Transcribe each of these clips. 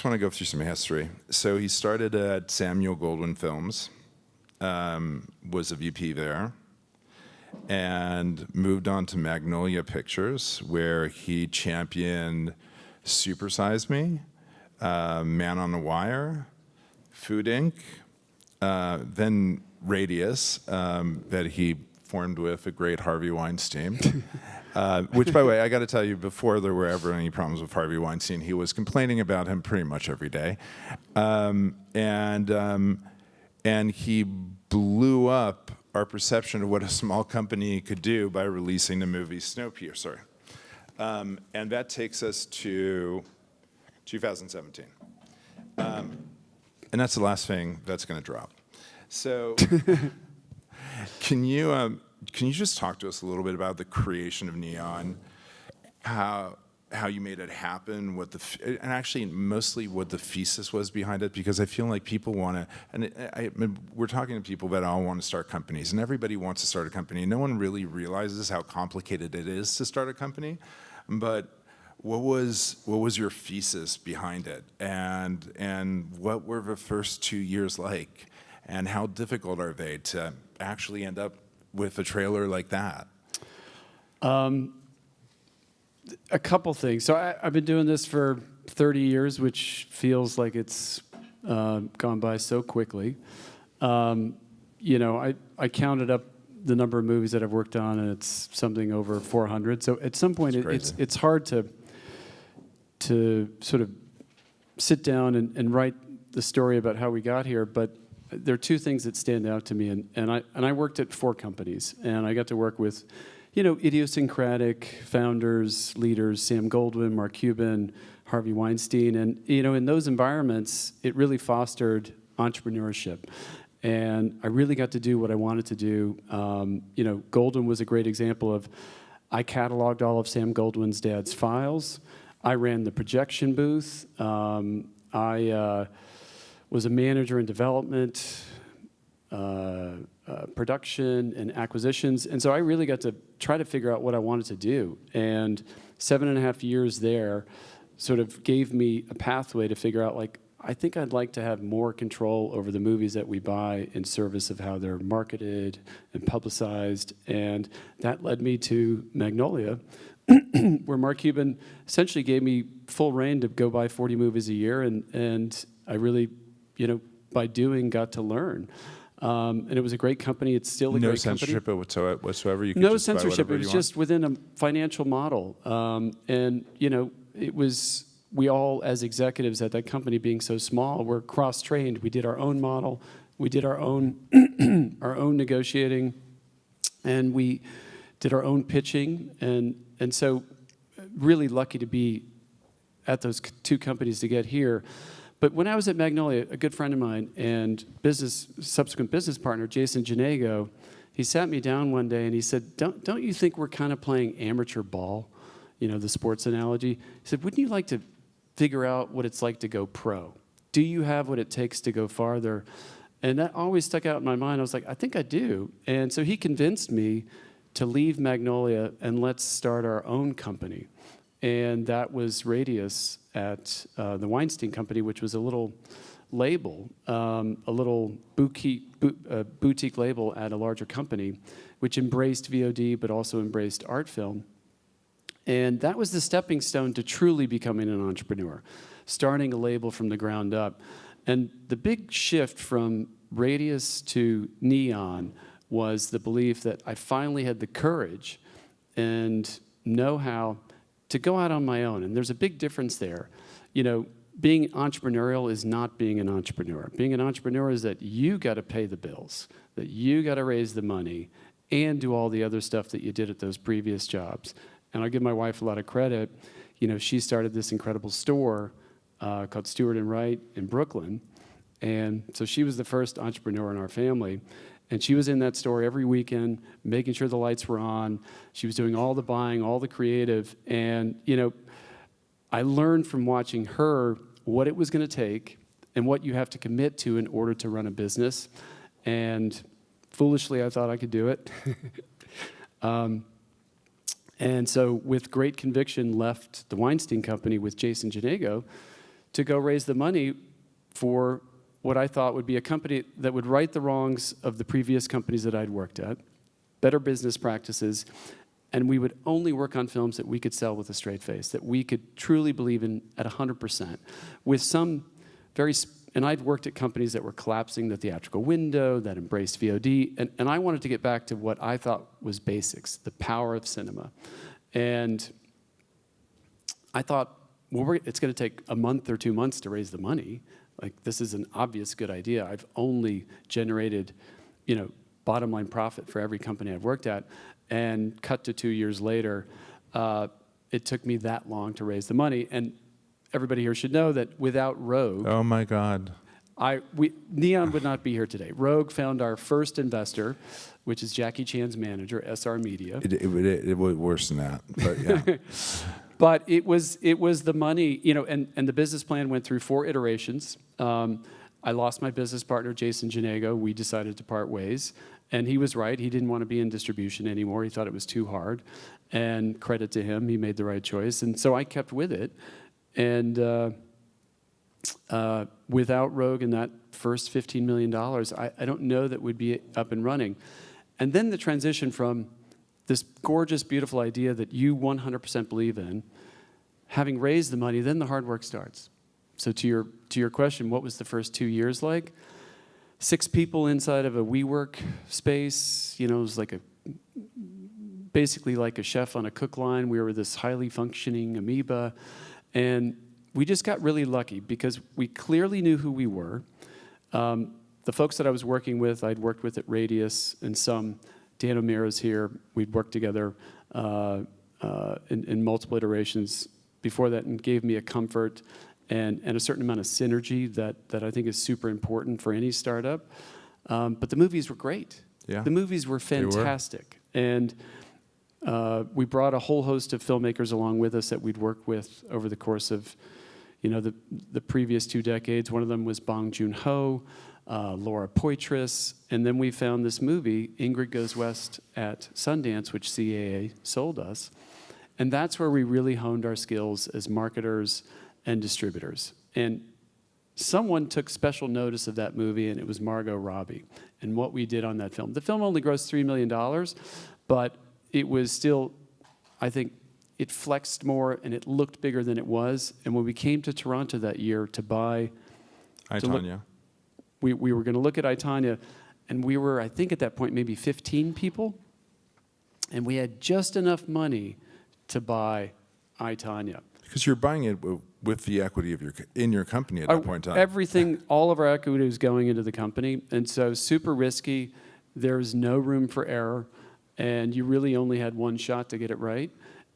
want to go through some history. So he started at Samuel Goldwyn Films, was a VP there, and moved on to Magnolia Pictures, where he championed Super Size Me, Man on the Wire, Food Inc., then Radius, that he formed with a great Harvey Weinstein. Which, by the way, I got to tell you, before there were ever any problems with Harvey Weinstein, he was complaining about him pretty much every day. And he blew up our perception of what a small company could do by releasing the movie Snowpiercer. And that takes us to 2017. And that's the last thing that's going to drop. So can you just talk to us a little bit about the creation of Neon, how you made it happen, and actually mostly what the thesis was behind it? Because I feel like people want to, and we're talking to people that all want to start companies, and everybody wants to start a company. No one really realizes how complicated it is to start a company. But what was your thesis behind it, and what were the first 2 years like, and how difficult are they to actually end up with a trailer like that? A couple things. So I've been doing this for 30 years, which feels like it's gone by so quickly. I counted up the number of movies that I've worked on, and it's something over 400. So at some point, it's hard to sort of sit down and write the story about how we got here. But there are two things that stand out to me, and I worked at 4 companies, and I got to work with, idiosyncratic founders, leaders, Sam Goldwyn, Mark Cuban, Harvey Weinstein, and in those environments, it really fostered entrepreneurship, and I really got to do what I wanted to do. Goldwyn was a great example of, I cataloged all of Sam Goldwyn's dad's files. I ran the projection booth. I was a manager in development, production, and acquisitions. And so I really got to try to figure out what I wanted to do. And 7.5 years there sort of gave me a pathway to figure out, I think I'd like to have more control over the movies that we buy in service of how they're marketed and publicized. And that led me to Magnolia, where Mark Cuban essentially gave me full reign to go buy 40 movies a year. And I really, by doing, got to learn. And it was a great company. It's still a great company. No censorship whatsoever? You could no just censorship. It was just within a financial model. It was, we all, as executives at that company being so small, were cross-trained. We did our own model. We did our own our own negotiating. And we did our own pitching. And so really lucky to be at those 2 companies to get here. But when I was at Magnolia, a good friend of mine and subsequent business partner, Jason Janego, he sat me down one day and he said, don't you think we're kind of playing amateur ball? The sports analogy. He said, wouldn't you like to figure out what it's like to go pro? Do you have what it takes to go farther? And that always stuck out in my mind. I was like, I think I do. And so he convinced me to leave Magnolia and let's start our own company. And that was Radius at the Weinstein Company, which was a little label, a little boutique label at a larger company, which embraced VOD but also embraced art film. And that was the stepping stone to truly becoming an entrepreneur, starting a label from the ground up. And the big shift from Radius to Neon was the belief that I finally had the courage and know-how to go out on my own. And there's a big difference there. Being entrepreneurial is not being an entrepreneur. Being an entrepreneur is that you got to pay the bills, that you got to raise the money, and do all the other stuff that you did at those previous jobs. And I'll give my wife a lot of credit. She started this incredible store called Stewart & Wright in Brooklyn. And so she was the first entrepreneur in our family. And she was in that store every weekend, making sure the lights were on. She was doing all the buying, all the creative. And, I learned from watching her what it was going to take and what you have to commit to in order to run a business. And foolishly, I thought I could do it. And so with great conviction, left the Weinstein Company with Jason Janego to go raise the money for what I thought would be a company that would right the wrongs of the previous companies that I'd worked at, better business practices, and we would only work on films that we could sell with a straight face, that we could truly believe in at 100%. With some and I'd worked at companies that were collapsing the theatrical window, that embraced VOD, and I wanted to get back to what I thought was basics, the power of cinema. And I thought, well, it's going to take a month or 2 months to raise the money. Like, this is an obvious good idea. I've only generated, bottom line profit for every company I've worked at. And cut to 2 years later, it took me that long to raise the money. And everybody here should know that without Roeg, Oh my God. Neon would not be here today. Roeg found our first investor, which is Jackie Chan's manager, SR Media. It was worse than that, but yeah. But it was the money, and the business plan went through 4 iterations. I lost my business partner, Jason Janego. We decided to part ways. And he was right. He didn't want to be in distribution anymore. He thought it was too hard. And credit to him, he made the right choice. And so I kept with it. And without Roeg and that first $15 million, I don't know that we'd be up and running. And then the transition from this gorgeous, beautiful idea that you 100% believe in, having raised the money, then the hard work starts. So to your question, what was the first 2 years like? 6 people inside of a WeWork space. It was basically like a chef on a cook line. We were this highly functioning amoeba. And we just got really lucky because we clearly knew who we were. The folks that I was working with, I'd worked with at Radius and some. Dan O'Meara's here. We'd worked together in multiple iterations before that, and gave me a comfort and a certain amount of synergy that I think is super important for any startup. But the movies were great. Yeah. The movies were fantastic. And we brought a whole host of filmmakers along with us that we'd worked with over the course of the previous 2 decades. One of them was Bong Joon-ho, Laura Poitras, and then we found this movie, Ingrid Goes West, at Sundance, which CAA sold us. And that's where we really honed our skills as marketers and distributors. And someone took special notice of that movie, and it was Margot Robbie and what we did on that film. The film only grossed $3 million, but it was still, I think, it flexed more and it looked bigger than it was. And when we came to Toronto that year to buy Hi, Tanya. We were going to look at I, Tonya, and we were, I think at that point, maybe 15 people. And we had just enough money to buy I, Tonya. Because you're buying it with the equity of in your company at that point in time. Everything, all of our equity was going into the company. And so super risky. There's no room for error. And you really only had one shot to get it right.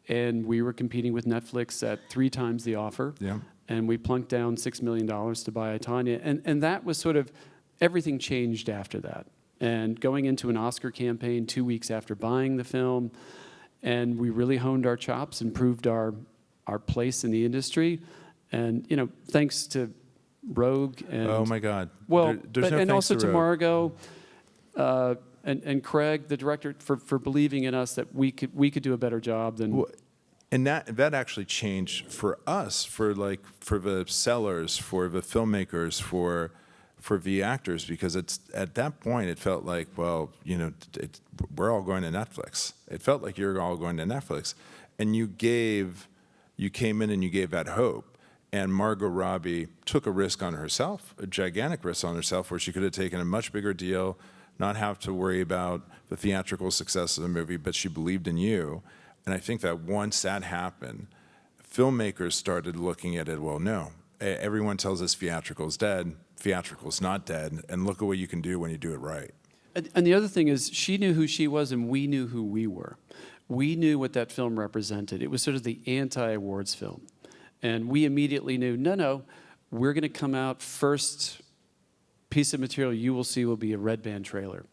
And we were competing with Netflix at 3 times the offer. Yeah. And we plunked down $6 million to buy I, Tonya. And that was sort of, everything changed after that. And going into an Oscar campaign 2 weeks after buying the film, and we really honed our chops and proved our place in the industry. And, thanks to Roeg and... Oh, my God. Well, there's no and thanks also to to Roeg. Margot and Craig, the director, for believing in us that we could do a better job than... Well, and that actually changed for us, for the sellers, for the filmmakers, for the actors, because at that point it felt like, well, we're all going to Netflix. It felt like you're all going to Netflix, and you came in and you gave that hope. And Margot Robbie took a risk on herself, a gigantic risk on herself, where she could have taken a much bigger deal, not have to worry about the theatrical success of the movie, but she believed in you. And I think that once that happened, filmmakers started looking at it, well, no, everyone tells us theatrical's dead, theatrical's not dead, and look at what you can do when you do it right. And the other thing is, she knew who she was and we knew who we were. We knew what that film represented. It was sort of the anti-awards film. And we immediately knew, no, we're going to come out, first piece of material you will see will be a red band trailer.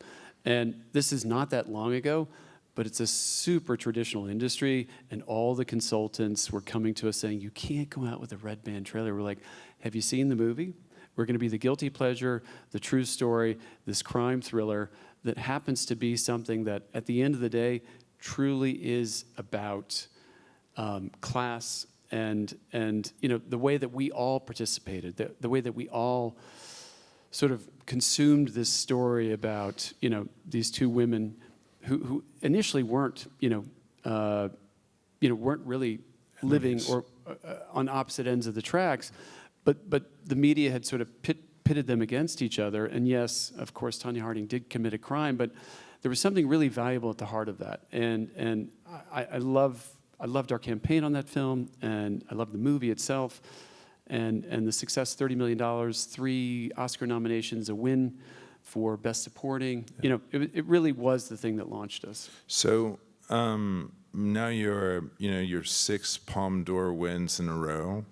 And this is not that long ago, but it's a super traditional industry, and all the consultants were coming to us saying, you can't go out with a red band trailer. We're like, have you seen the movie? We're going to be the guilty pleasure, the true story, this crime thriller that happens to be something that, at the end of the day, truly is about class and the way that we all participated, the way that we all sort of consumed this story about these two women who initially weren't weren't really living or on opposite ends of the tracks, but the media had sort of pitted them against each other. And yes, of course, Tonya Harding did commit a crime, but there was something really valuable at the heart of that. And I loved our campaign on that film, and I loved the movie itself, and the success, $30 million, 3 Oscar nominations, a win for Best Supporting. Yeah. It really was the thing that launched us. So now you're 6 Palme d'Or wins in a row.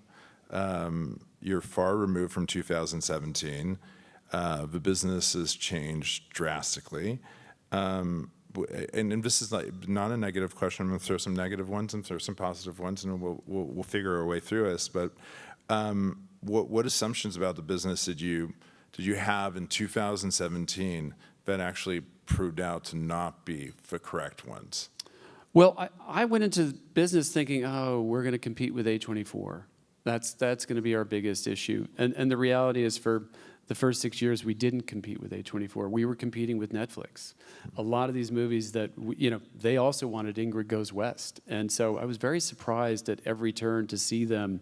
You're far removed from 2017. The business has changed drastically. And this is not a negative question. I'm going to throw some negative ones and throw some positive ones, and we'll figure our way through this. But what assumptions about the business did you have in 2017 that actually proved out to not be the correct ones? Well, I went into business thinking, oh, we're going to compete with A24. That's going to be our biggest issue. And the reality is, for the first 6 years, we didn't compete with A24. We were competing with Netflix. A lot of these movies that, they also wanted Ingrid Goes West. And so I was very surprised at every turn to see them.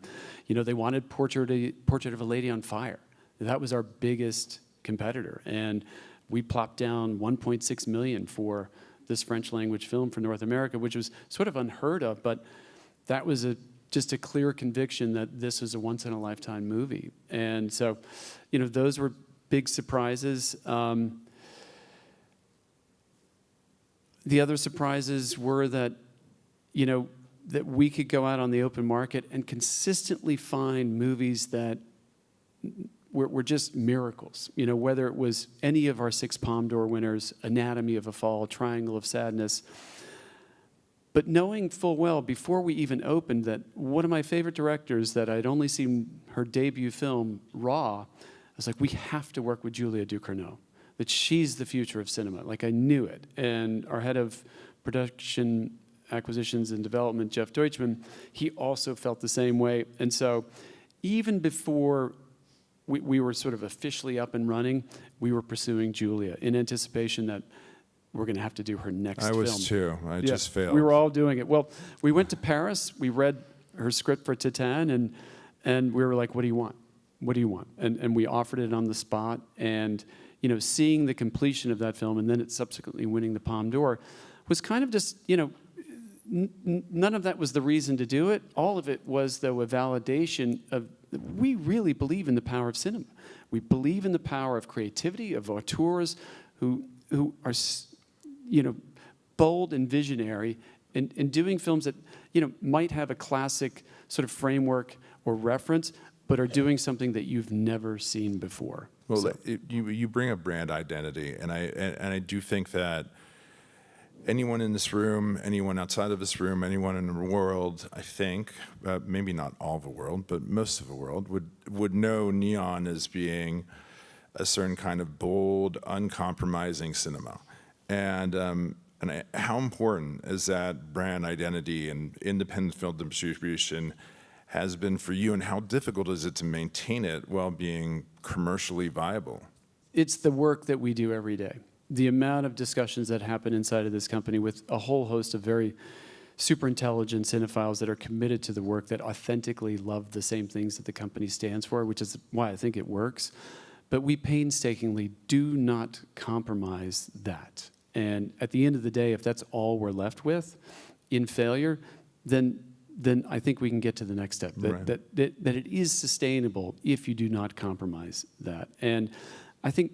They wanted Portrait of a Lady on Fire. That was our biggest competitor. And we plopped down $1.6 million for this French language film for North America, which was sort of unheard of, but that was just a clear conviction that this was a once-in-a-lifetime movie. And so, those were big surprises. The other surprises were that, that we could go out on the open market and consistently find movies that were just miracles. Whether it was any of our 6 Palme d'Or winners, Anatomy of a Fall, Triangle of Sadness. But knowing full well, before we even opened, that one of my favorite directors that I'd only seen her debut film, Raw, I was like, we have to work with Julia Ducournau, that she's the future of cinema. Like, I knew it. And our head of production, acquisitions, and development, Jeff Deutschman, he also felt the same way. And so even before we were sort of officially up and running, we were pursuing Julia in anticipation that we're going to have to do her next film. I was too. I just failed. We were all doing it. Well, we went to Paris. We read her script for Titane, and we were like, what do you want? What do you want? And we offered it on the spot. And, seeing the completion of that film and then it subsequently winning the Palme d'Or was kind of just, none of that was the reason to do it. All of it was, though, a validation of, we really believe in the power of cinema. We believe in the power of creativity, of auteurs who are, bold and visionary in doing films that, might have a classic sort of framework or reference, but are doing something that you've never seen before. Well, so. You bring up brand identity, and I do think that anyone in this room, anyone outside of this room, anyone in the world, I think, maybe not all the world, but most of the world, would know Neon as being a certain kind of bold, uncompromising cinema. And how important is that brand identity and independent film distribution has been for you, and how difficult is it to maintain it while being commercially viable? It's the work that we do every day. The amount of discussions that happen inside of this company with a whole host of very super intelligent cinephiles that are committed to the work, that authentically love the same things that the company stands for, which is why I think it works. But we painstakingly do not compromise that. And at the end of the day, if that's all we're left with in failure, then I think we can get to the next step, that it is sustainable if you do not compromise that. And I think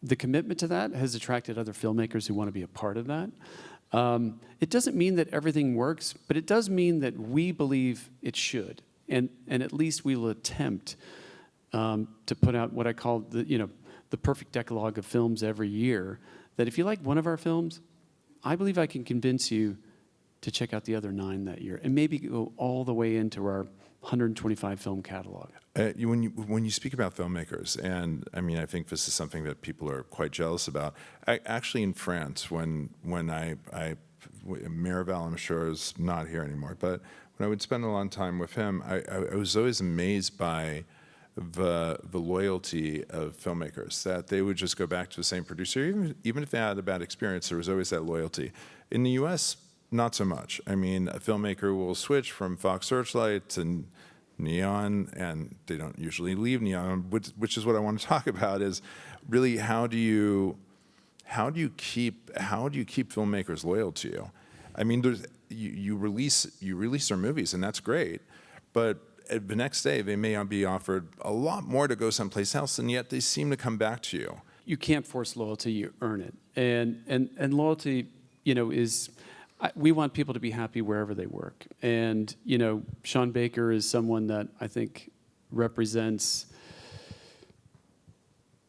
the commitment to that has attracted other filmmakers who want to be a part of that. It doesn't mean that everything works, but it does mean that we believe it should. And at least we will attempt to put out what I call the perfect decalogue of films every year, that if you like one of our films, I believe I can convince you to check out the other 9 that year, and maybe go all the way into our 125 film catalog. When you speak about filmmakers, and I mean, I think this is something that people are quite jealous about. Actually, in France, when Miraval, I'm sure, is not here anymore, but when I would spend a lot of time with him, I was always amazed by the loyalty of filmmakers, that they would just go back to the same producer, even if they had a bad experience. There was always that loyalty. In the U.S., not so much. I mean, a filmmaker will switch from Fox Searchlight to Neon, and they don't usually leave Neon, which is what I want to talk about. Is really how do you keep filmmakers loyal to you? I mean, you release their movies, and that's great, but the next day they may be offered a lot more to go someplace else, and yet they seem to come back to you. You can't force loyalty; you earn it, and loyalty, is. We want people to be happy wherever they work, and Sean Baker is someone that I think represents.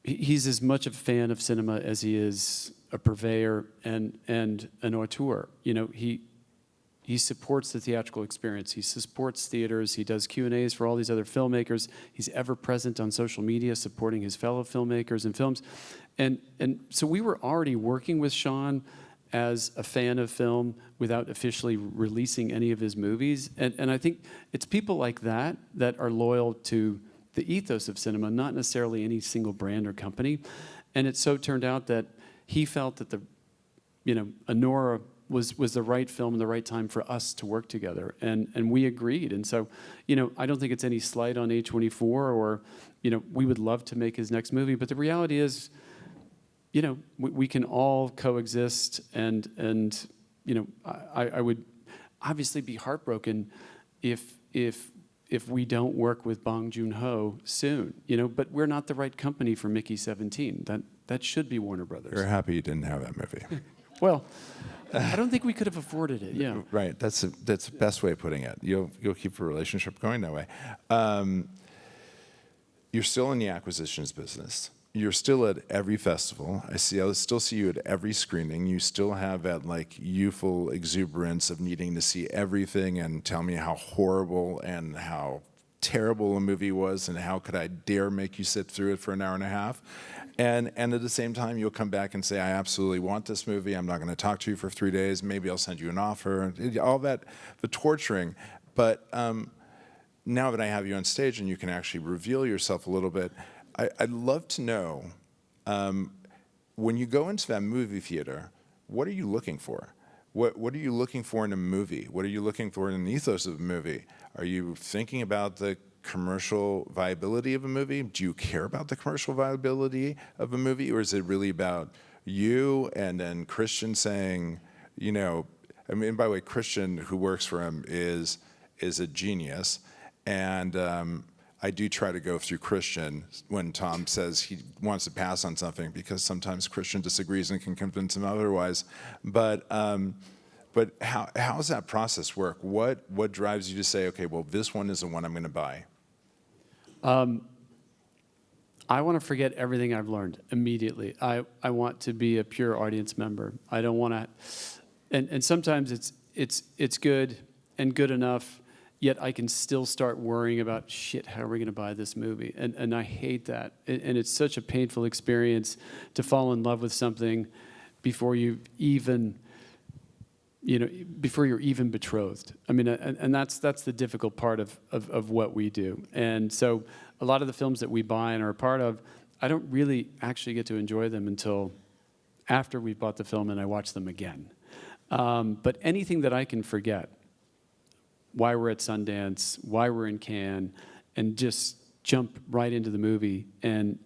He's as much a fan of cinema as he is a purveyor and an auteur. He supports the theatrical experience. He supports theaters. He does Q&As for all these other filmmakers. He's ever present on social media, supporting his fellow filmmakers and films. And so we were already working with Sean as a fan of film without officially releasing any of his movies. And I think it's people like that that are loyal to the ethos of cinema, not necessarily any single brand or company. And it so turned out that he felt that Anora was the right film and the right time for us to work together. And we agreed. And so, I don't think it's any slight on A24 or, we would love to make his next movie. But the reality is, we can all coexist, and I would obviously be heartbroken if we don't work with Bong Joon-ho soon, but we're not the right company for Mickey 17. That should be Warner Brothers. You're happy you didn't have that movie. Well, I don't think we could have afforded it. Yeah. Right. That's the best way of putting it. You'll keep a relationship going that way. You're still in the acquisitions business. You're still at every festival. I still see you at every screening. You still have that youthful exuberance of needing to see everything and tell me how horrible and how terrible a movie was, and how could I dare make you sit through it for an hour and a half. And at the same time, you'll come back and say, I absolutely want this movie. I'm not going to talk to you for 3 days. Maybe I'll send you an offer. All that, the torturing. But now that I have you on stage and you can actually reveal yourself a little bit, I'd love to know, when you go into that movie theater, what are you looking for? What are you looking for in a movie? What are you looking for in the ethos of a movie? Are you thinking about the commercial viability of a movie? Do you care about the commercial viability of a movie? Or is it really about you and then Christian saying, by the way, Christian, who works for him, is a genius. And I do try to go through Christian when Tom says he wants to pass on something, because sometimes Christian disagrees and can convince him otherwise. But how does that process work? What drives you to say, okay, well, this one is the one I'm going to buy? I want to forget everything I've learned immediately. I want to be a pure audience member. I don't want to, and sometimes it's good and good enough, yet I can still start worrying about, shit, how are we going to buy this movie? And I hate that. And it's such a painful experience to fall in love with something before you even, before you're even betrothed. I mean, and that's the difficult part of what we do. And so a lot of the films that we buy and are a part of, I don't really actually get to enjoy them until after we've bought the film and I watch them again. But anything that I can forget, why we're at Sundance, why we're in Cannes, and just jump right into the movie and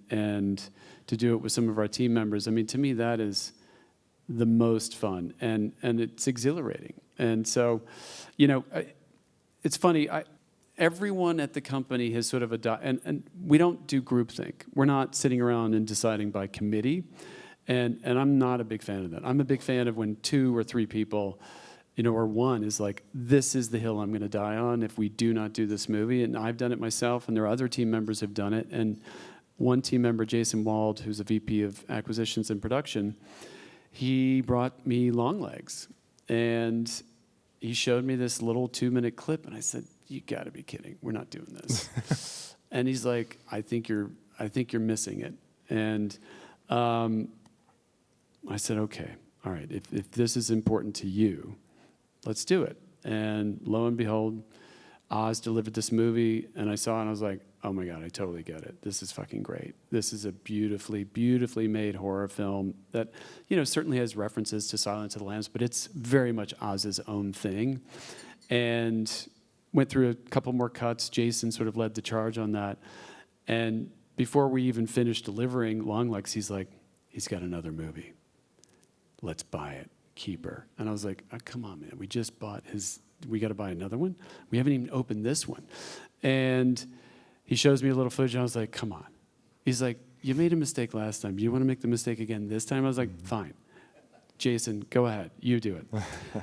to do it with some of our team members. I mean, to me, that is the most fun, and it's exhilarating. And so, it's funny. Everyone at the company has sort of adopted, and we don't do groupthink. We're not sitting around and deciding by committee, and I'm not a big fan of that. I'm a big fan of when 2 or 3 people, or one is like, this is the hill I'm going to die on if we do not do this movie. And I've done it myself, and there are other team members who've done it. And one team member, Jason Wald, who's a VP of acquisitions and production, he brought me Longlegs, and he showed me this little 2-minute clip, and I said, you got to be kidding. We're not doing this. And he's like, I think you're missing it. And I said, okay, all right, if this is important to you, let's do it. And lo and behold, Oz delivered this movie, and I saw it, and I was like, oh my God, I totally get it. This is fucking great. This is a beautifully, beautifully made horror film that, certainly has references to Silence of the Lambs, but it's very much Oz's own thing. And went through a couple more cuts. Jason sort of led the charge on that. And before we even finished delivering Longlegs, he's like, he's got another movie. Let's buy it. Keep her. And I was like, oh, come on, man. We just bought we got to buy another one? We haven't even opened this one. And he shows me a little footage, and I was like, come on. He's like, you made a mistake last time. You want to make the mistake again this time? I was like, fine. Jason, go ahead. You do it.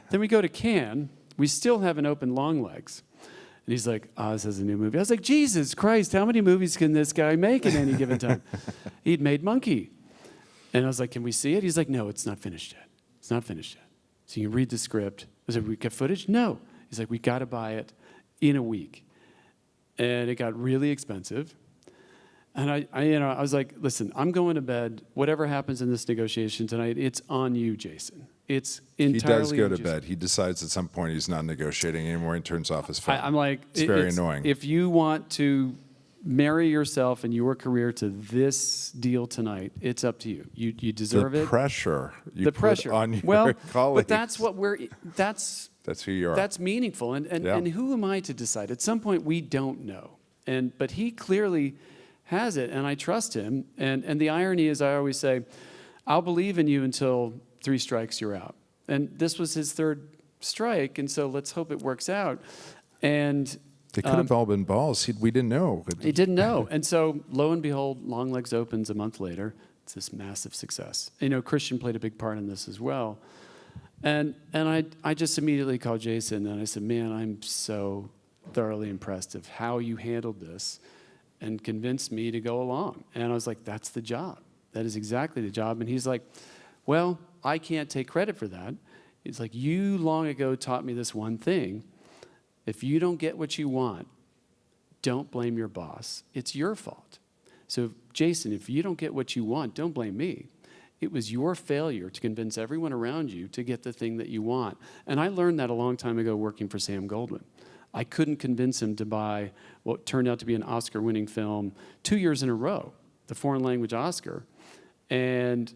Then we go to Cannes. We still haven't opened Longlegs. And he's like, Oz has a new movie. I was like, Jesus Christ, how many movies can this guy make at any given time? He'd made Monkey. And I was like, can we see it? He's like, no, it's not finished yet. It's not finished yet. So you can read the script. I was like, we got footage? No. He's like, we got to buy it in a week. And it got really expensive. And I was like, listen, I'm going to bed. Whatever happens in this negotiation tonight, it's on you, Jason. It's entirely. He does go to Jason. bed. He decides at some point he's not negotiating anymore and turns off his phone. I'm like, it's very annoying. If you want to marry yourself and your career to this deal tonight, it's up to you. You deserve it. Pressure. The pressure on your colleagues. But that's what that's who you are. That's meaningful. And who am I to decide? At some point, we don't know. But he clearly has it, and I trust him. And the irony is, I always say, I'll believe in you until 3 strikes, you're out. And this was his 3rd strike, and so let's hope it works out. And they could have all been balls. We didn't know. He didn't know. And so, lo and behold, Longlegs opens a month later. It's this massive success. Christian played a big part in this as well. And I just immediately called Jason, and I said, man, I'm so thoroughly impressed of how you handled this and convinced me to go along. And I was like, that's the job. That is exactly the job. And he's like, well, I can't take credit for that. He's like, you long ago taught me this one thing. If you don't get what you want, don't blame your boss. It's your fault. So, Jason, if you don't get what you want, don't blame me. It was your failure to convince everyone around you to get the thing that you want. And I learned that a long time ago working for Sam Goldwyn. I couldn't convince him to buy what turned out to be an Oscar-winning film 2 years in a row, the foreign language Oscar. And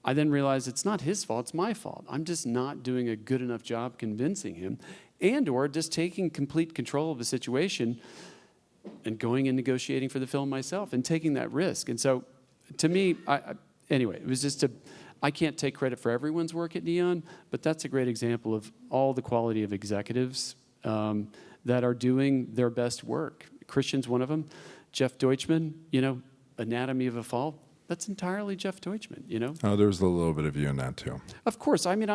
I then realized it's not his fault, it's my fault. I'm just not doing a good enough job convincing him, and or just taking complete control of the situation and going and negotiating for the film myself and taking that risk. And so, to me, anyway, it was just I can't take credit for everyone's work at Neon, but that's a great example of all the quality of executives that are doing their best work. Christian's one of them. Jeff Deutschman, Anatomy of a Fall, that's entirely Jeff Deutschman, Oh, there was a little bit of you in that, too. Of course. I mean,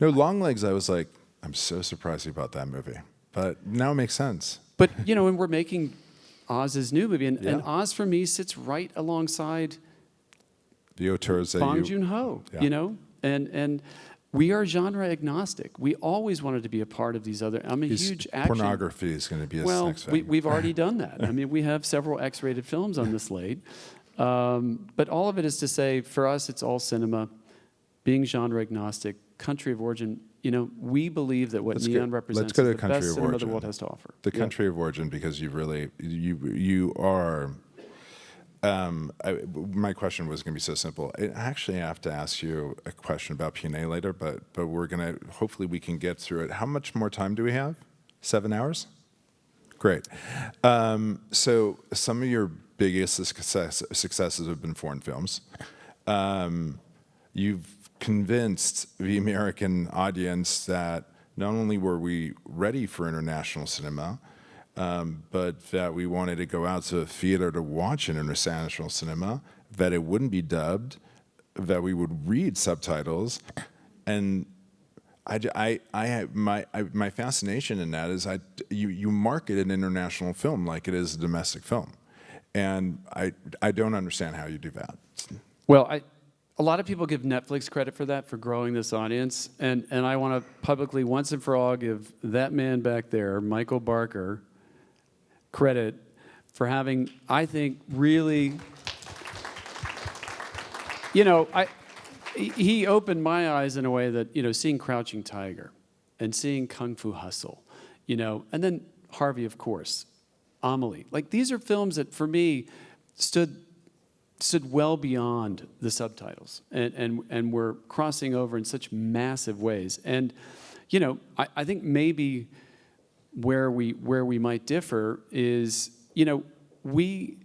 No, Longlegs, I was like, I'm so surprised about that movie. But now it makes sense. But, and we're making Oz's new movie. And Oz, for me, sits right alongside the auteurs that Bong Joon-ho, And we are genre agnostic. We always wanted to be a part of these other. I'm a huge action. Pornography is going to be his next thing. We've already done that. I mean, we have several X-rated films on the slate. But all of it is to say, for us, it's all cinema, being genre agnostic, country of origin. We believe that what Neon represents is the best cinema the world has to offer. The country of origin, because you are. My question was going to be so simple. I actually have to ask you a question about P&A later, but we're going to, hopefully we can get through it. How much more time do we have? 7 hours? Great. So some of your biggest successes have been foreign films. You've convinced the American audience that not only were we ready for international cinema, but that we wanted to go out to the theater to watch an international cinema, that it wouldn't be dubbed, that we would read subtitles, and my fascination in that is you market an international film like it is a domestic film, and I don't understand how you do that. Well, a lot of people give Netflix credit for that, for growing this audience, and I want to publicly, once and for all, give that man back there, Michael Barker, credit for having, I think, really, he opened my eyes in a way that, seeing Crouching Tiger and seeing Kung Fu Hustle, you know, and then Harvey, of course, Amelie. Like, these are films that, for me, stood well beyond the subtitles and were crossing over in such massive ways. And, you know, I think maybe where we might differ is, you know, we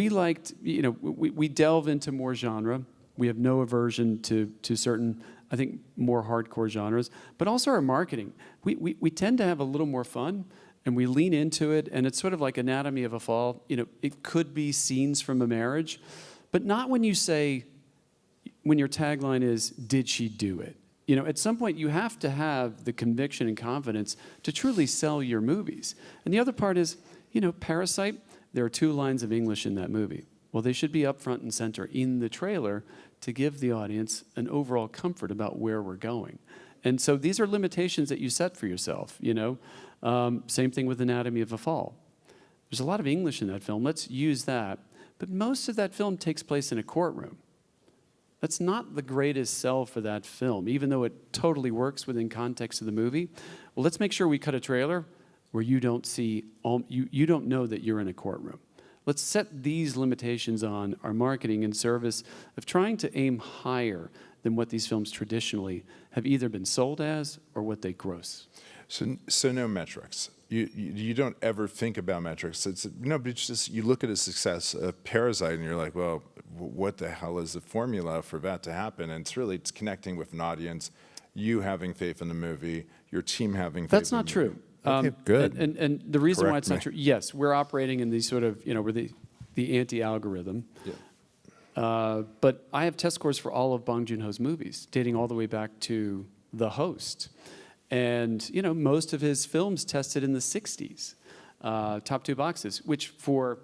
liked, you know, we delve into more genre. We have no aversion to certain, I think, more hardcore genres, but also our marketing. We tend to have a little more fun, and we lean into it, and it's sort of like Anatomy of a Fall. You know, it could be scenes from a marriage, but not when you say, when your tagline is, did she do it? You know, at some point you have to have the conviction and confidence to truly sell your movies. And the other part is, you know, Parasite, there are 2 lines of English in that movie. Well, they should be up front and center in the trailer to give the audience an overall comfort about where we're going. And so these are limitations that you set for yourself, you know. Same thing with Anatomy of a Fall. There's a lot of English in that film. Let's use that. But most of that film takes place in a courtroom. That's not the greatest sell for that film, even though it totally works within context of the movie. Well, let's make sure we cut a trailer where you don't see, you don't know that you're in a courtroom. Let's set these limitations on our marketing in service of trying to aim higher than what these films traditionally have either been sold as or what they gross. So no metrics. You don't ever think about metrics. But it's just, you look at a success of Parasite and you're like, well, what the hell is the formula for that to happen? And it's connecting with an audience, you having faith in the movie, your team having faith. That's in not the true. Movie. Okay, good. And the reason why Correct it's not me. true, yes, we're operating in these sort of, you know, we're the anti-algorithm. Yeah. But I have test scores for all of Bong Joon-ho's movies, dating all the way back to The Host. And, you know, most of his films tested in the 60s, top 2 boxes, which for,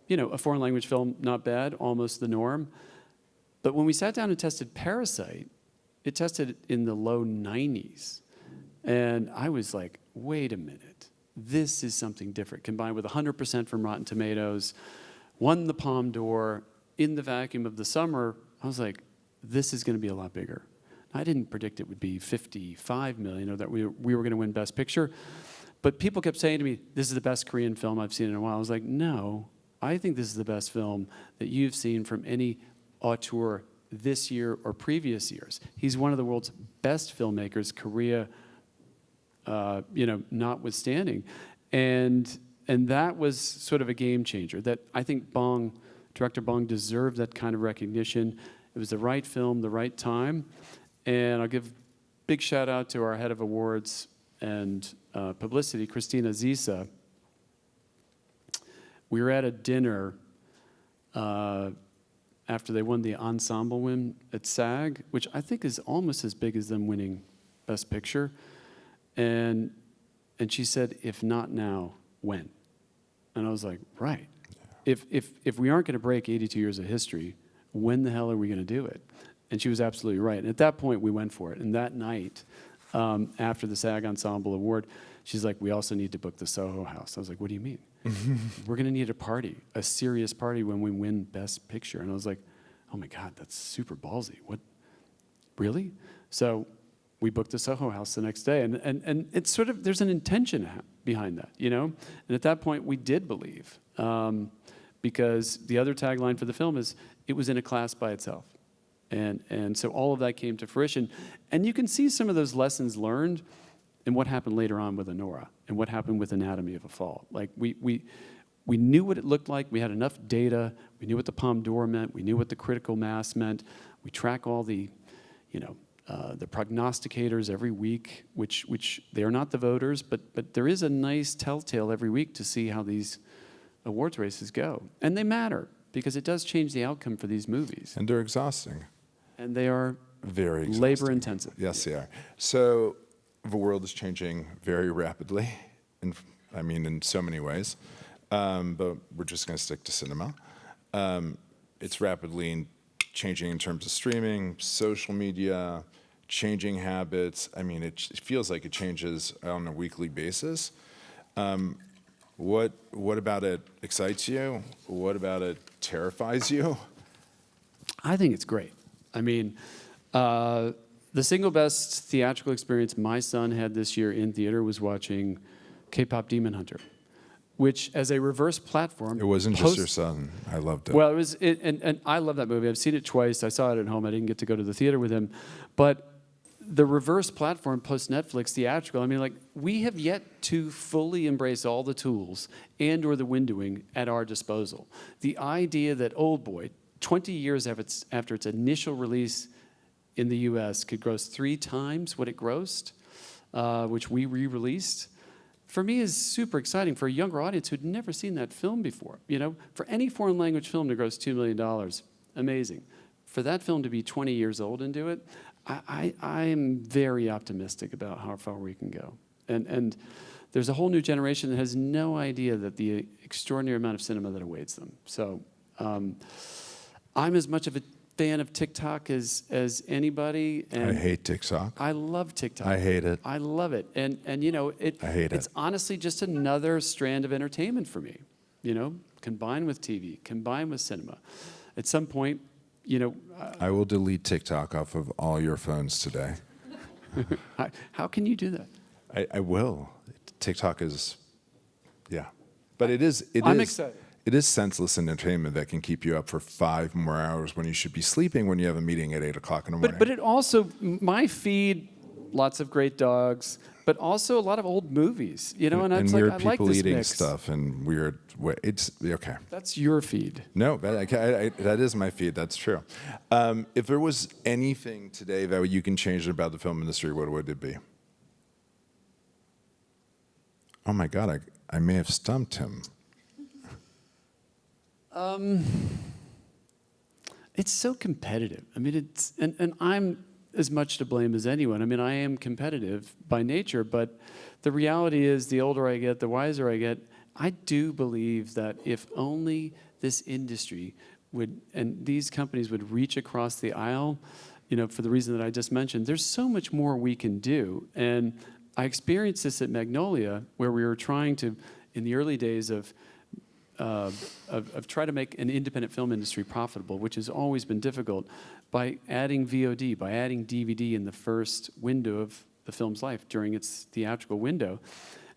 you know, a foreign language film, not bad, almost the norm. But when we sat down and tested Parasite, it tested in the low 90s. And I was like, wait a minute, this is something different. Combined with 100% from Rotten Tomatoes, won the Palme d'Or in the vacuum of the summer, I was like, this is going to be a lot bigger. I didn't predict it would be 55 million or that we were going to win Best Picture. But people kept saying to me, this is the best Korean film I've seen in a while. I was like, no, I think this is the best film that you've seen from any auteur this year or previous years. He's one of the world's best filmmakers, Korea, you know, notwithstanding. And that was sort of a game changer that I think Director Bong deserved that kind of recognition. It was the right film, the right time. And I'll give big shout out to our head of awards and publicity, Christina Zisa. We were at a dinner after they won the ensemble win at SAG, which I think is almost as big as them winning Best Picture. And she said, if not now, when? And I was like, right. If we aren't going to break 82 years of history, when the hell are we going to do it? And she was absolutely right. And at that point, we went for it. And that night, after the SAG Ensemble Award, she's like, we also need to book the Soho House. I was like, what do you mean? We're going to need a party, a serious party when we win Best Picture. And I was like, oh my God, that's super ballsy. What? Really? So we booked the Soho House the next day. And it's sort of, there's an intention behind that, you know? And at that point, we did believe. Because the other tagline for the film is, it was in a class by itself. And so all of that came to fruition. And you can see some of those lessons learned in what happened later on with Anora and what happened with Anatomy of a Fall. Like, we knew what it looked like. We had enough data. We knew what the Palme d'Or meant. We knew what the critical mass meant. We track all the, you know, the prognosticators every week, which they are not the voters, but there is a nice telltale every week to see how these awards races go. And they matter because it does change the outcome for these movies. And they're exhausting. And they are very labor intensive. Yes, they are. So the world is changing very rapidly, in so many ways. But we're just going to stick to cinema. It's rapidly changing in terms of streaming, social media, changing habits. I mean, it feels like it changes on a weekly basis. What about it excites you? What about it terrifies you? I think it's great. I mean, The single best theatrical experience my son had this year in theater was watching K-pop Demon Hunter, which, as a reverse platform, It wasn't just your son. I loved it. Well, it was, and I love that movie. I've seen it twice. I saw it at home. I didn't get to go to the theater with him, but the reverse platform post Netflix theatrical. I mean, like, we have yet to fully embrace all the tools and/or the windowing at our disposal. The idea that Old Boy, 20 years after its initial release in the U.S., could gross 3 times what it grossed, which we re-released, for me is super exciting for a younger audience who'd never seen that film before. You know, for any foreign language film to gross $2 million, amazing. For that film to be 20 years old and do it, I'm very optimistic about how far we can go. And there's a whole new generation that has no idea that the extraordinary amount of cinema that awaits them. So I'm as much of a fan of TikTok as anybody. And I hate TikTok. I love TikTok. I hate it. I love it. And you know, I hate it. It's honestly just another strand of entertainment for me, you know, combined with TV, combined with cinema. At some point, you know. I will delete TikTok off of all your phones today. How can you do that? I will. TikTok is, yeah. But I'm excited. It is senseless entertainment that can keep you up for 5 more hours when you should be sleeping when you have a meeting at 8 o'clock in the morning. But it also, my feed, lots of great dogs, but also a lot of old movies, you know, and I'm weird like, I like people this eating mix. stuff and weird. It's okay. That's your feed. No, that is my feed. That's true. If there was anything today that you can change about the film industry, what would it be? Oh my God, I may have stumped him. It's so competitive. I mean, and I'm as much to blame as anyone. I mean, I am competitive by nature, but the reality is the older I get, the wiser I get. I do believe that if only this industry would, and these companies would reach across the aisle, you know, for the reason that I just mentioned, there's so much more we can do. And I experienced this at Magnolia, where we were trying to, in the early days of try to make an independent film industry profitable, which has always been difficult, by adding VOD, by adding DVD in the first window of the film's life during its theatrical window.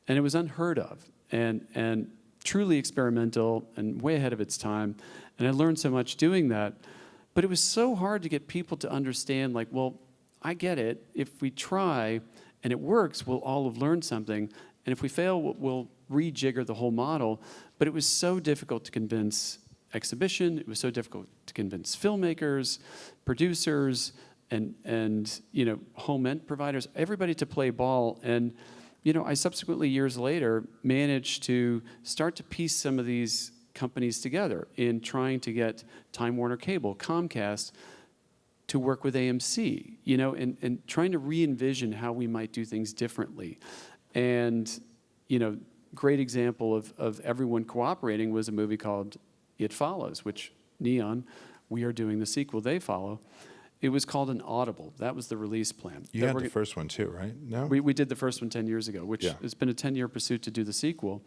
And it was unheard of and truly experimental and way ahead of its time. And I learned so much doing that. But it was so hard to get people to understand, like, well, I get it. If we try and it works, we'll all have learned something. And if we fail, we'll rejigger the whole model. But it was so difficult to convince exhibition. It was so difficult to convince filmmakers, producers, and you know, home end providers, everybody to play ball. And you know, I subsequently, years later, managed to start to piece some of these companies together in trying to get Time Warner Cable, Comcast, to work with AMC, you know, and trying to re-envision how we might do things differently. And you know, great example of everyone cooperating was a movie called It Follows, which Neon, we are doing the sequel, They Follow. It was called an Audible. That was the release plan. You had the first one too, right? No? We did the first one 10 years ago, which has been a 10-year pursuit to do the sequel.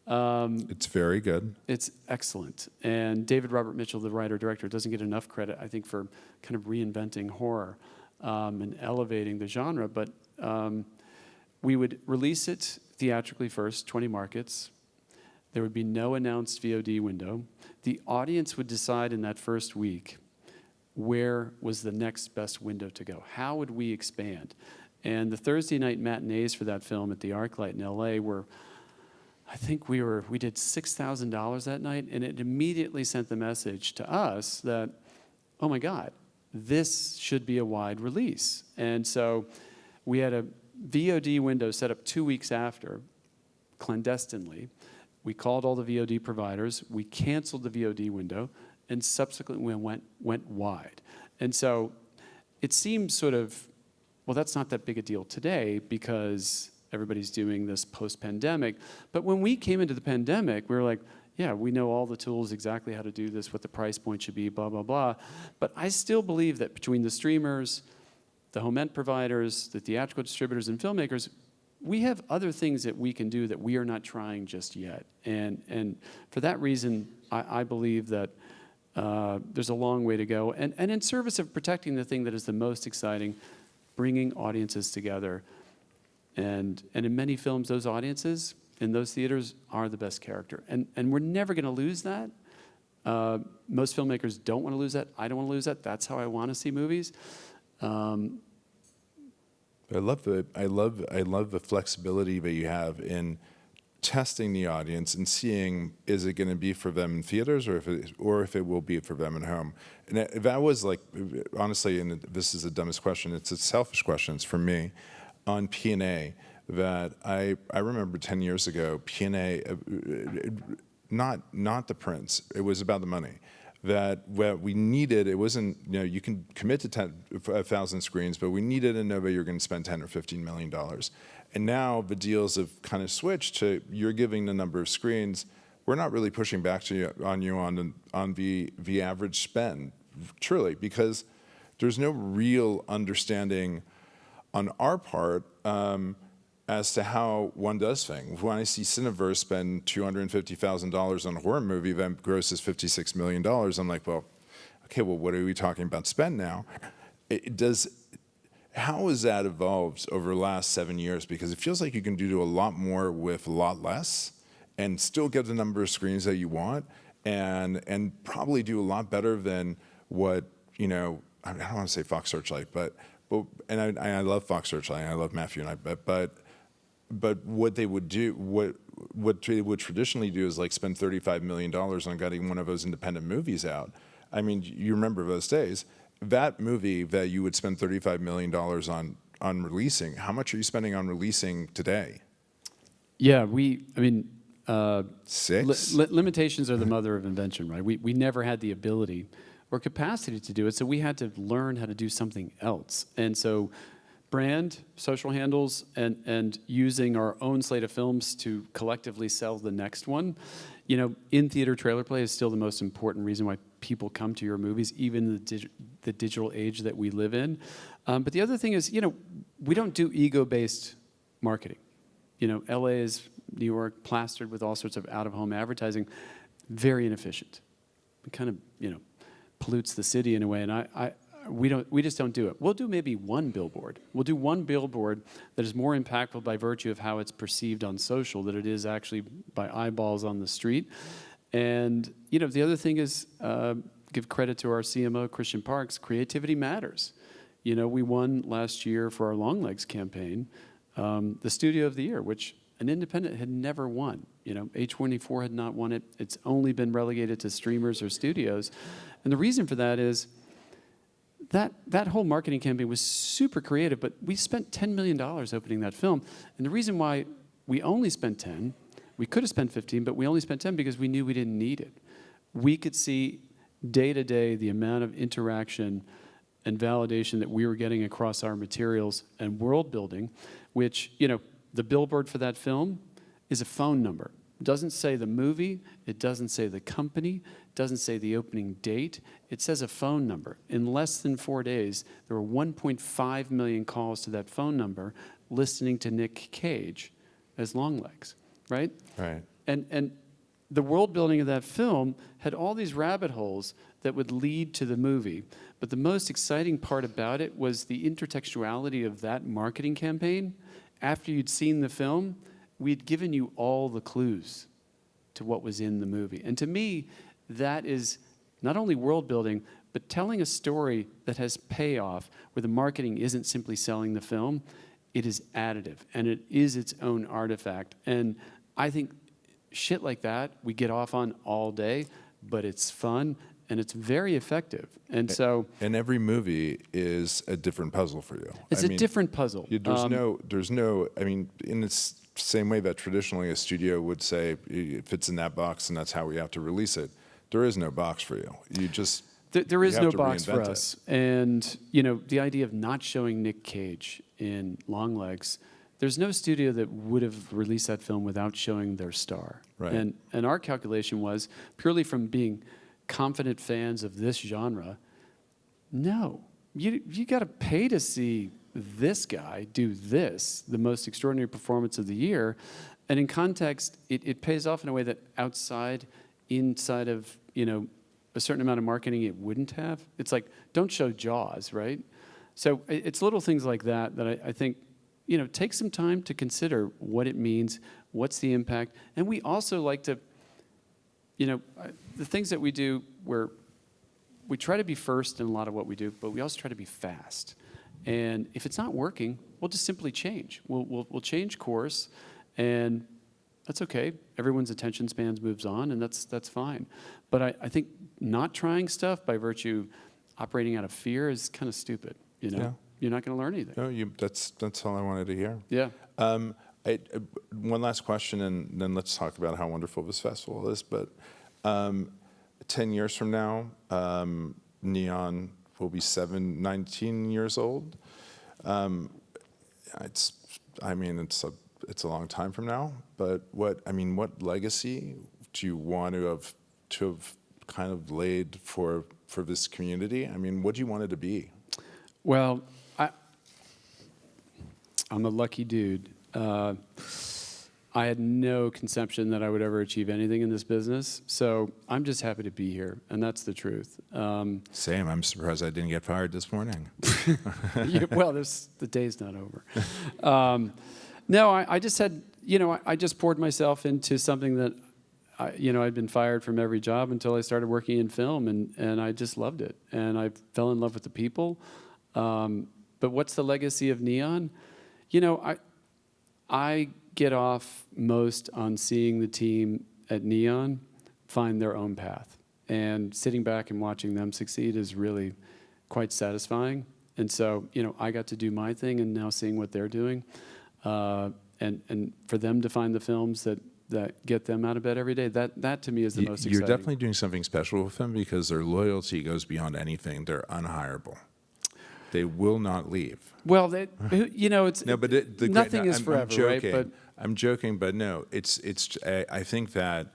It's very good. It's excellent. And David Robert Mitchell, the writer-director, doesn't get enough credit, I think, for kind of reinventing horror and elevating the genre. But we would release it theatrically first, 20 markets. There would be no announced VOD window. The audience would decide in that first week where was the next best window to go. How would we expand? And the Thursday night matinees for that film at the ArcLight in LA were, I think we did $6,000 that night, and it immediately sent the message to us that, oh my God, this should be a wide release. And so we had a VOD window set up 2 weeks after, clandestinely. We called all the VOD providers. We canceled the VOD window, and subsequently went wide. And so it seems sort of, well, that's not that big a deal today because everybody's doing this post-pandemic. But when we came into the pandemic, we were like, yeah, we know all the tools, exactly how to do this, what the price point should be, blah, blah, blah. But I still believe that between the streamers, the home end providers, the theatrical distributors, and filmmakers, we have other things that we can do that we are not trying just yet. And for that reason, I believe that there's a long way to go. And in service of protecting the thing that is the most exciting, bringing audiences together. And in many films, those audiences in those theaters are the best character. And we're never going to lose that. Most filmmakers don't want to lose that. I don't want to lose that. That's how I want to see movies. I love the flexibility that you have in testing the audience and seeing, is it going to be for them in theaters or if it will be for them at home. And that was like, honestly, and this is the dumbest question, it's a selfish question, it's for me, on P&A, that I remember 10 years ago, P&A, not the prints, it was about the money. That what we needed, it wasn't, you can commit to 1,000 screens, but we needed to know that you're going to spend $10 or $15 million. And now the deals have kind of switched to, you're giving the number of screens. We're not really pushing back on you on the average spend, truly, because there's no real understanding on our part as to how one does things. When I see Cineverse spend $250,000 on a horror movie that grosses $56 million, I'm like, well, okay, well, what are we talking about spend now? How has that evolved over the last 7 years? Because it feels like you can do a lot more with a lot less and still get the number of screens that you want and probably do a lot better than what, I don't want to say Fox Searchlight, but I love Fox Searchlight, and I love Matthew and I, but what they would do, what they would traditionally do is like spend $35 million on getting one of those independent movies out. I mean, you remember those days. That movie that you would spend $35 million on releasing, how much are you spending on releasing today? Yeah, 6? Limitations are the mother of invention, right? We never had the ability or capacity to do it, so we had to learn how to do something else. And so brand, social handles, and using our own slate of films to collectively sell the next one. In-theater trailer play is still the most important reason why people come to your movies, even in the digital age that we live in. But the other thing is, we don't do ego-based marketing. LA is New York, plastered with all sorts of out-of-home advertising, very inefficient. It kind of, pollutes the city in a way, and we just don't do it. We'll do maybe one billboard. We'll do one billboard that is more impactful by virtue of how it's perceived on social than it is actually by eyeballs on the street. And the other thing is, give credit to our CMO, Christian Parks, creativity matters. We won last year for our Long Legs campaign, the Studio of the Year, which an independent had never won. A24 had not won it. It's only been relegated to streamers or studios. And the reason for that is that whole marketing campaign was super creative, but we spent $10 million opening that film. And the reason why we only spent 10, we could have spent 15, but we only spent 10 because we knew we didn't need it. We could see day to day the amount of interaction and validation that we were getting across our materials and world building, which, the billboard for that film is a phone number. It doesn't say the movie, it doesn't say the company, it doesn't say the opening date, it says a phone number. In less than 4 days, there were 1.5 million calls to that phone number listening to Nick Cage as Longlegs, right? Right. And the world building of that film had all these rabbit holes that would lead to the movie. But the most exciting part about it was the intertextuality of that marketing campaign. After you'd seen the film, we'd given you all the clues to what was in the movie. And to me, that is not only world building, but telling a story that has payoff, where the marketing isn't simply selling the film, it is additive, and it is its own artifact. And I think shit like that we get off on all day, but it's fun, and it's very effective. And so... And every movie is a different puzzle for you. It's a different puzzle. There's no, in the same way that traditionally a studio would say, it fits in that box and that's how we have to release it. There is no box for you. You just... There is no box for us. And, the idea of not showing Nick Cage in Longlegs, there's no studio that would have released that film without showing their star. Right. And our calculation was, purely from being confident fans of this genre, no, you got to pay to see this guy do this, the most extraordinary performance of the year. And in context, it pays off in a way that inside of, a certain amount of marketing it wouldn't have. It's like, don't show Jaws, right? So it's little things like that that I think, take some time to consider what it means, what's the impact. And we also like to, the things that we do where we try to be first in a lot of what we do, but we also try to be fast. And if it's not working, we'll just simply change. We'll change course, and that's okay. Everyone's attention spans moves on, and that's fine. But I think not trying stuff by virtue operating out of fear is kind of stupid. Yeah. You're not going to learn anything. No, that's all I wanted to hear. Yeah. One last question, and then let's talk about how wonderful this festival is. But 10 years from now, Neon will be 19 years old. It's a long time from now. But what legacy do you want to have kind of laid for this community? I mean, what do you want it to be? Well, I'm a lucky dude. I had no conception that I would ever achieve anything in this business, so I'm just happy to be here, and that's the truth. Same. I'm surprised I didn't get fired this morning. Well, the day's not over. No, I just had, I just poured myself into something that, I'd been fired from every job until I started working in film, and I just loved it, and I fell in love with the people. But what's the legacy of Neon? I get off most on seeing the team at Neon find their own path. And sitting back and watching them succeed is really quite satisfying. And so, I got to do my thing, and now seeing what they're doing. And for them to find the films that get them out of bed every day, that to me is the most exciting. You're definitely doing something special with them because their loyalty goes beyond anything. They're unhireable. They will not leave. Well, it's no, but nothing is forever, I'm joking. right? But I'm joking, but no, I think that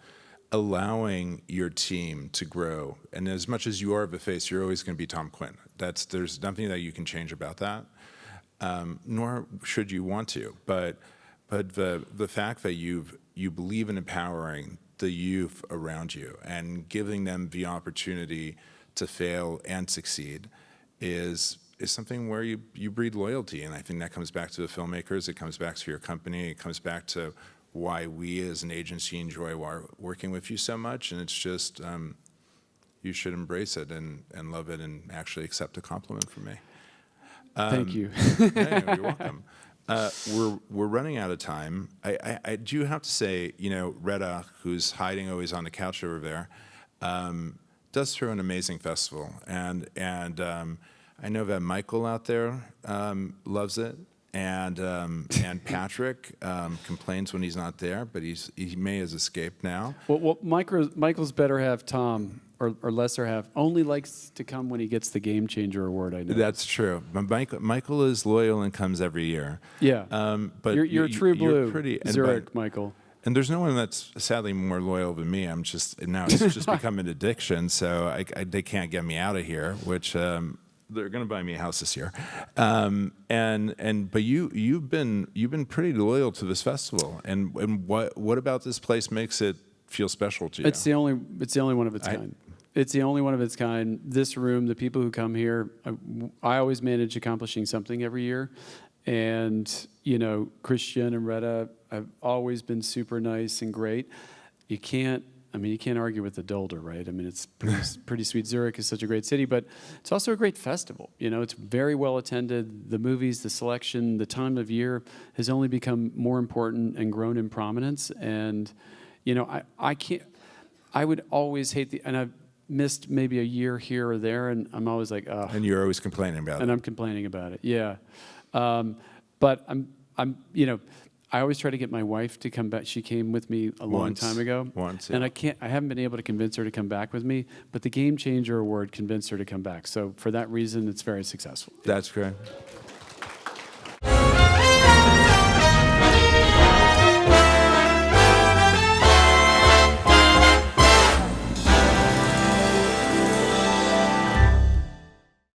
allowing your team to grow, and as much as you are the face, you're always going to be Tom Quinn. There's nothing that you can change about that, nor should you want to. But the fact that you believe in empowering the youth around you and giving them the opportunity to fail and succeed is something where you breed loyalty. And I think that comes back to the filmmakers, it comes back to your company, it comes back to why we as an agency enjoy working with you so much. And it's just, you should embrace it and love it and actually accept a compliment from me. Thank you. Yeah, you're welcome. We're running out of time. I do have to say, Retta, who's hiding always on the couch over there, does throw an amazing festival. And I know that Michael out there loves it, and Patrick complains when he's not there, but he may has escaped now. Well, Michael's better half, Tom, or lesser half, only likes to come when he gets the Game Changer award. I know That's true. But Michael is loyal and comes every year. Yeah, but you're a true blue, you're pretty, Zurich, Michael. And there's no one that's sadly more loyal than me. Now it's just become an addiction, so they can't get me out of here, which they're going to buy me a house this year. But you've been pretty loyal to this festival. And what about this place makes it feel special to you? It's the only one of its kind. It's the only one of its kind. This room, the people who come here, I always manage accomplishing something every year. And, Christian and Retta have always been super nice and great. You can't argue with the Dolder, right? I mean, it's pretty sweet. Zurich is such a great city, but it's also a great festival. It's very well attended. The movies, the selection, the time of year has only become more important and grown in prominence. And, I would always hate and I've missed maybe a year here or there, and I'm always like, ugh. And you're always complaining about it. And I'm complaining about it, yeah. But I always try to get my wife to come back. She came with me a long time ago. Once, yeah. And I haven't been able to convince her to come back with me, but the Game Changer Award convinced her to come back. So for that reason, it's very successful. That's great.